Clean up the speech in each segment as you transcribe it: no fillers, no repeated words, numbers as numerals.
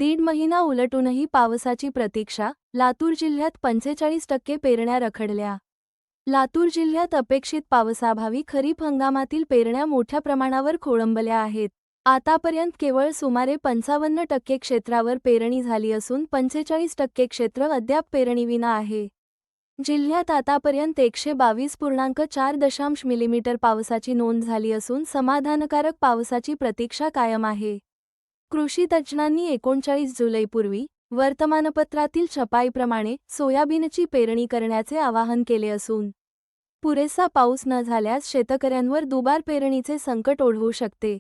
दीड महिना उलटूनही पावसाची प्रतीक्षा, लातूर जिल्ह्यात 45% पेरण्या रखडल्या. लातूर जिल्ह्यात अपेक्षित पावसाअभावी खरीप हंगामातील पेरण्या मोठ्या प्रमाणावर खोळंबल्या आहेत. आतापर्यंत केवळ सुमारे 55% क्षेत्रावर पेरणी झाली असून 45% क्षेत्र अद्याप पेरणीविना आहे. जिल्ह्यात आतापर्यंत 122.4 मिलीमीटर पावसाची नोंद झाली असून समाधानकारक पावसाची प्रतीक्षा कायम आहे. कृषी तज्ज्ञांनी 39 जुलैपूर्वी वर्तमानपत्रातील छपाईप्रमाणे सोयाबीनची पेरणी करण्याचे आवाहन केले असून पुरेसा पाऊस न झाल्यास शेतकऱ्यांवर दुबार पेरणीचे संकट ओढवू शकते.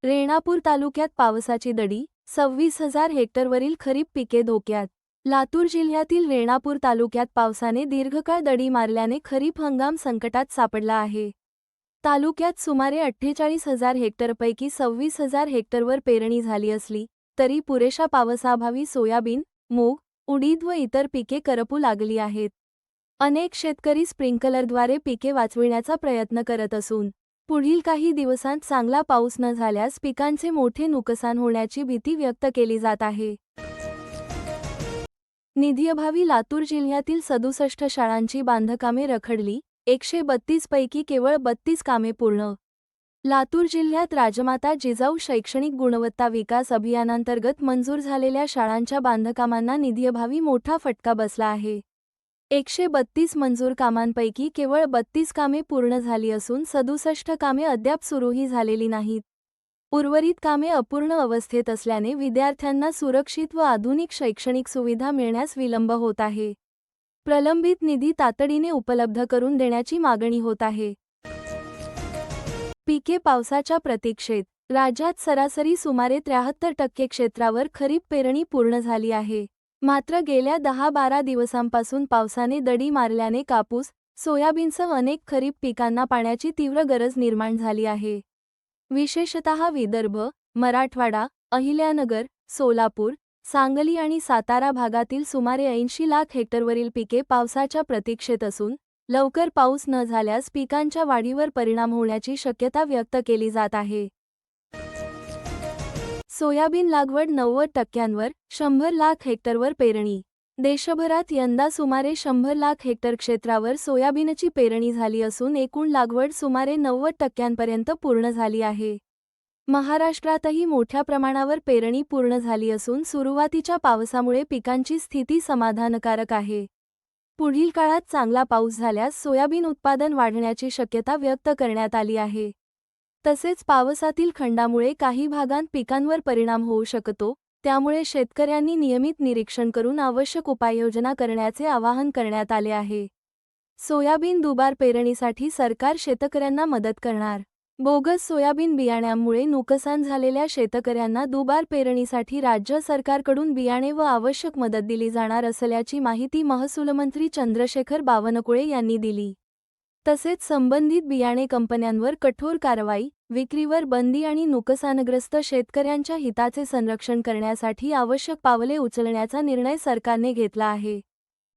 रेणापूर तालुक्यात पावसाची दडी, 26,000 हेक्टरवरील खरीप पिके धोक्यात. लातूर जिल्ह्यातील रेणापूर तालुक्यात पावसाने दीर्घकाळ दडी मारल्याने खरीप हंगाम संकटात सापडला आहे. तालुक्यात सुमारे 48,000 हेक्टरपैकी 26,000 हेक्टरवर पेरणी झाली असली तरी पुरेशा पावसाअभावी सोयाबीन, मूग, उडीद व इतर पिके करपू लागली आहेत. अनेक शेतकरी स्प्रिंकलरद्वारे पिके वाचविण्याचा प्रयत्न करत असून पुढील काही दिवसांत चांगला पाऊस न झाल्यास पिकांचे मोठे नुकसान होण्याची भीती व्यक्त केली जात आहे. निधीअभावी लातूर जिल्ह्यातील 67 शाळांची बांधकामे रखडली, 132 पैकी केवळ 32 कामे पूर्ण. लातूर जिल्ह्यात राजमाता जिजाऊ शैक्षणिक गुणवत्ता विकास अभियानांतर्गत मंजूर झालेल्या शाळांच्या बांधकामांना निधीअभावी मोठा फटका बसला आहे. 132 मंजूर कामांपैकी केवळ 32 कामे पूर्ण झाली असून 67 कामे अद्याप सुरूही झालेली नाहीत. उर्वरित कामे अपूर्ण अवस्थेत असल्याने विद्यार्थ्यांना सुरक्षित व आधुनिक शैक्षणिक सुविधा मिळण्यास विलंब होत आहे. प्रलंबित निधी तातडीने उपलब्ध करून देण्याची मागणी होत आहे. पिके पावसाच्या प्रतीक्षेत. राज्यात सरासरी सुमारे 73% क्षेत्रावर खरीप पेरणी पूर्ण झाली आहे. मात्र गेल्या 10-12 दिवसांपासून पावसाने दडी मारल्याने कापूस, सोयाबीनसह अनेक खरीप पिकांना पाण्याची तीव्र गरज निर्माण झाली आहे. विशेषतः विदर्भ, मराठवाडा, अहिल्यानगर, सोलापूर, सांगली आणि सातारा भागातील सुमारे 80 लाख हेक्टरवरील पिके पावसाच्या प्रतीक्षेत असून लवकर पाऊस न झाल्यास पिकांच्या वाढीवर परिणाम होण्याची शक्यता व्यक्त केली जात आहे. सोयाबीन लागवड 90%वर, 100 लाख हेक्टरवर पेरणी. देशभरात यंदा सुमारे 100 लाख हेक्टर क्षेत्रावर सोयाबीनची पेरणी झाली असून एकूण लागवड सुमारे 90%पर्यंत पूर्ण झाली आहे. महाराष्ट्रातही मोठ्या प्रमाणावर पेरणी पूर्ण झाली असून सुरुवातीच्या पावसामुळे पिकांची स्थिती समाधानकारक आहे. पुढील काळात चांगला पाऊस झाल्यास सोयाबीन उत्पादन वाढण्याची शक्यता व्यक्त करण्यात आली आहे. तसेच पावसातील खंडामुळे काही भागांत पिकांवर परिणाम होऊ शकतो, त्यामुळे शेतकऱ्यांनी नियमित निरीक्षण करून आवश्यक उपाययोजना करण्याचे आवाहन करण्यात आले आहे. सोयाबीन दुबार पेरणीसाठी सरकार शेतकऱ्यांना मदत करणार. बोगस सोयाबीन बियाण्यांमुळे नुकसान झालेल्या शेतकऱ्यांना दुबार पेरणीसाठी राज्य सरकारकडून बियाणे व आवश्यक मदत दिली जाणार असल्याची माहिती महसूलमंत्री चंद्रशेखर बावनकुळे यांनी दिली. तसेच संबंधित बियाणे कंपन्यांवर कठोर कारवाई, विक्रीवर बंदी आणि नुकसानग्रस्त शेतकऱ्यांच्या हिताचे संरक्षण करण्यासाठी आवश्यक पावले उचलण्याचा निर्णय सरकारने घेतला आहे.